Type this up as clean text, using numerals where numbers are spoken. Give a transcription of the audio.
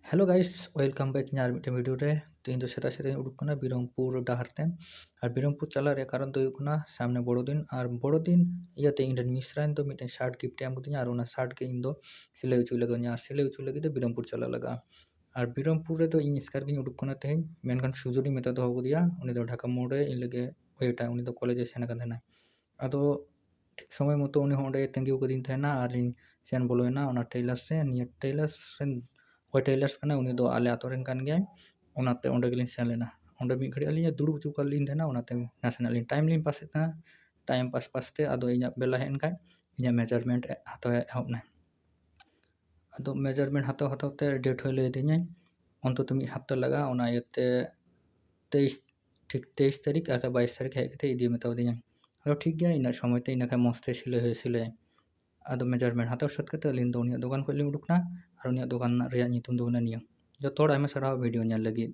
hello guys welcome back ᱤᱧᱟᱹᱜ ᱢᱤᱫᱴᱮᱱ video ᱨᱮ ᱛᱮᱦᱮᱧ ᱫᱚ ᱥᱮᱛᱟᱜ ᱥᱮᱛᱟᱜ ᱩᱰᱩᱠ ᱠᱟᱱᱟ ᱵᱤᱨᱚᱢᱯᱩर ᱰᱟᱦᱟᱨ ᱛᱮ ᱟᱨ ᱵᱤᱨᱚᱢᱯᱩर ᱪᱟᱞᱟᱜ ᱨᱮᱭᱟᱜ ᱠᱟᱨᱚᱱ ᱫᱚ ᱦᱩᱭᱩᱜ ᱠᱟᱱᱟ ᱥᱟᱢᱱᱮ ᱵᱚᱲᱚ ᱫᱤᱱ ᱟᱨ ᱵᱚᱲᱚ ᱫᱤᱱ ᱤᱭᱟᱹᱛᱮ ᱤᱧᱨᱮᱱ ᱢᱤᱥᱨᱟᱧ ᱫᱚ ᱢᱤᱫᱴᱮᱱ ᱥᱟর্ট ᱜᱤফᱴ ᱮᱢ ᱠᱟᱫᱤᱧᱟ ᱟᱨ ᱚᱱᱟ ᱥᱟর্ট ᱜᱮ ᱤᱧ ᱫᱚ ᱥᱤᱞᱟᱹᱭ ᱦᱚᱪᱚᱭ ᱞᱟᱜᱟᱣᱤᱧᱟ ᱟᱨ ᱥᱤᱞᱟᱹᱭ ᱦᱚᱪᱚ ᱞᱟᱹᱜᱤᱫ ᱫᱚ ᱵᱤᱨᱚᱢᱯᱩर ᱪᱟᱞᱟᱜ ᱞᱟᱜᱟᱜᱼᱟ ᱟᱨ ᱵᱤᱨᱚᱢᱯᱩर ᱨᱮᱫᱚ ᱤᱧ ᱮᱥᱠᱟᱨ ᱜᱤᱧ ᱩᱰᱩᱠ ᱠᱟᱱᱟ ᱛᱮᱦᱮᱧ ᱢᱮᱱᱠᱷᱟᱱ ᱥᱩᱡᱚᱱᱤᱧ ᱢᱮᱛᱟ ᱫᱚᱦᱚ ᱠᱟᱫᱮᱭᱟ ᱩᱱᱤ ᱫᱚ ᱰᱷᱟᱠᱟ ᱢᱳᱲ ᱨᱮ ᱤᱧ ᱞᱟᱹᱜᱤᱫ ᱳᱭᱮᱴᱟ ᱩᱱᱤ ᱫᱚ ᱠᱚᱞᱮᱡᱽᱮ ᱥᱮᱱ ᱟᱠᱟᱱ ᱛᱟᱦᱮᱱᱟ ᱟᱫᱚ ᱴᱷᱤᱠ ᱥᱚᱢᱚᱭ ᱢᱚᱛᱚ ᱩᱱᱤ ᱦᱚᱸ ᱚᱸᱰᱮ ᱛᱟᱺᱜᱤ ᱠᱟᱫᱤᱧ ᱛᱟᱦᱮᱱᱟ ᱟᱨ ᱤᱧ ᱥᱮᱱ ᱵᱚᱞᱚᱭᱮᱱᱟ ᱚᱱᱟ ᱴᱮᱞᱟর্স ᱨᱮ ᱱᱤᱭᱟᱹ ᱴᱮᱞᱟর্স ᱨᱮᱱ ᱚᱠᱚᱭ ᱴᱮᱞᱟর্স ᱠᱟᱱᱟᱭ ᱩᱱᱤ ᱫᱚ ᱟᱞᱮ ᱟᱛᱳ ᱨᱮᱱ ᱠᱟᱱ ᱜᱮᱭᱟᱭ ᱚᱱᱟᱛᱮ ᱚᱸᱰᱮ ᱜᱮᱞᱤᱧ ᱥᱮᱱ ᱞᱮᱱᱟ ᱚᱸᱰᱮ ᱢᱤᱫ ᱜᱷᱟᱹᱲᱤᱡ ᱟᱹᱞᱤᱧ ᱫᱩᱲᱩᱵ ᱦᱚᱪᱚ ᱠᱟᱫ ᱞᱤᱧ ᱛᱟᱦᱮᱱᱟ ᱚᱱᱟᱛᱮ ᱱᱟᱥᱮᱱᱟᱜ ᱞᱤᱧ ᱴᱟᱭᱤᱢ ᱞᱤᱧ ᱯᱟᱥᱮᱫ ᱛᱟᱦᱮᱱᱟ ᱴᱟᱭᱤᱢ ᱯᱟᱥᱛᱮ ᱟᱫᱚ ᱤᱧᱟᱹᱜ ᱵᱮᱞᱟ ᱦᱮᱡ ᱮᱱ ᱠᱷᱟᱡ ᱤᱧᱟᱹᱜ ᱢᱮᱡᱟᱨᱢᱮন্ট ᱦᱟᱛᱟᱣ ᱮᱦᱚᱵ ᱮᱱᱟ ᱟᱫᱚ ᱢᱮᱡᱟᱨᱢᱮন্ট ᱦᱟᱛᱟᱣ ᱛᱮ ᱰᱮᱴ ᱦᱚᱸᱭ ᱞᱟᱹᱭ ᱟᱹᱫᱤᱧᱟᱭ ᱚᱱᱛᱚᱛᱚ ᱢᱤᱫ ᱦᱟᱯᱛᱟ ᱞᱟᱜᱟᱜᱼᱟ ᱚᱱᱟ ᱤᱭᱟᱹᱛᱮ 23 ᱛᱟᱹᱨᱤᱠᱷ ᱟᱨ 22 ᱛᱟᱹᱨᱤᱠᱷ ᱦᱮᱡ ᱠᱟᱛᱮ ᱤᱫᱤ ᱢᱮᱛᱟᱣ ᱫᱤᱧᱟᱭ ᱟᱫᱚ ᱴᱷᱤᱠ ᱜᱮᱭᱟ ᱤᱱᱟᱹ ᱥᱚᱢᱚᱭ ᱛᱮ ᱤᱱᱟᱹ ᱠᱷᱟᱡ ᱢᱚᱡᱽ ᱛᱮ ᱥᱤᱞᱟᱹᱭ ᱟᱫᱚ ᱢᱮᱡᱟᱨᱢᱮন্ট ᱦᱟᱛᱟᱣ ᱥᱟᱹᱛ ᱠᱟᱛᱮ ᱟᱹᱞᱤᱧ ᱫᱚ ᱩᱱᱤᱭᱟᱜ ᱫᱚᱠᱟᱱ ᱠᱷᱚᱡ ᱞᱤᱧ ᱩᱰᱩᱠᱱᱟ ᱟᱨ ᱩᱱᱤᱭᱟᱜ ᱫᱚᱠᱟᱱ ᱨᱮᱭᱟᱜ ᱧᱩᱛᱩᱢ ᱫᱚ ᱠᱟᱱᱟ ᱱᱤᱭᱟᱹ ᱡᱚᱛᱚ ᱦᱚᱲ ᱟᱭᱢᱟ ᱥᱟᱨᱦᱟᱣ ᱵᱷᱤᱰᱤᱭᱳ ᱧᱮᱞ ᱞᱟᱹᱜᱤᱫ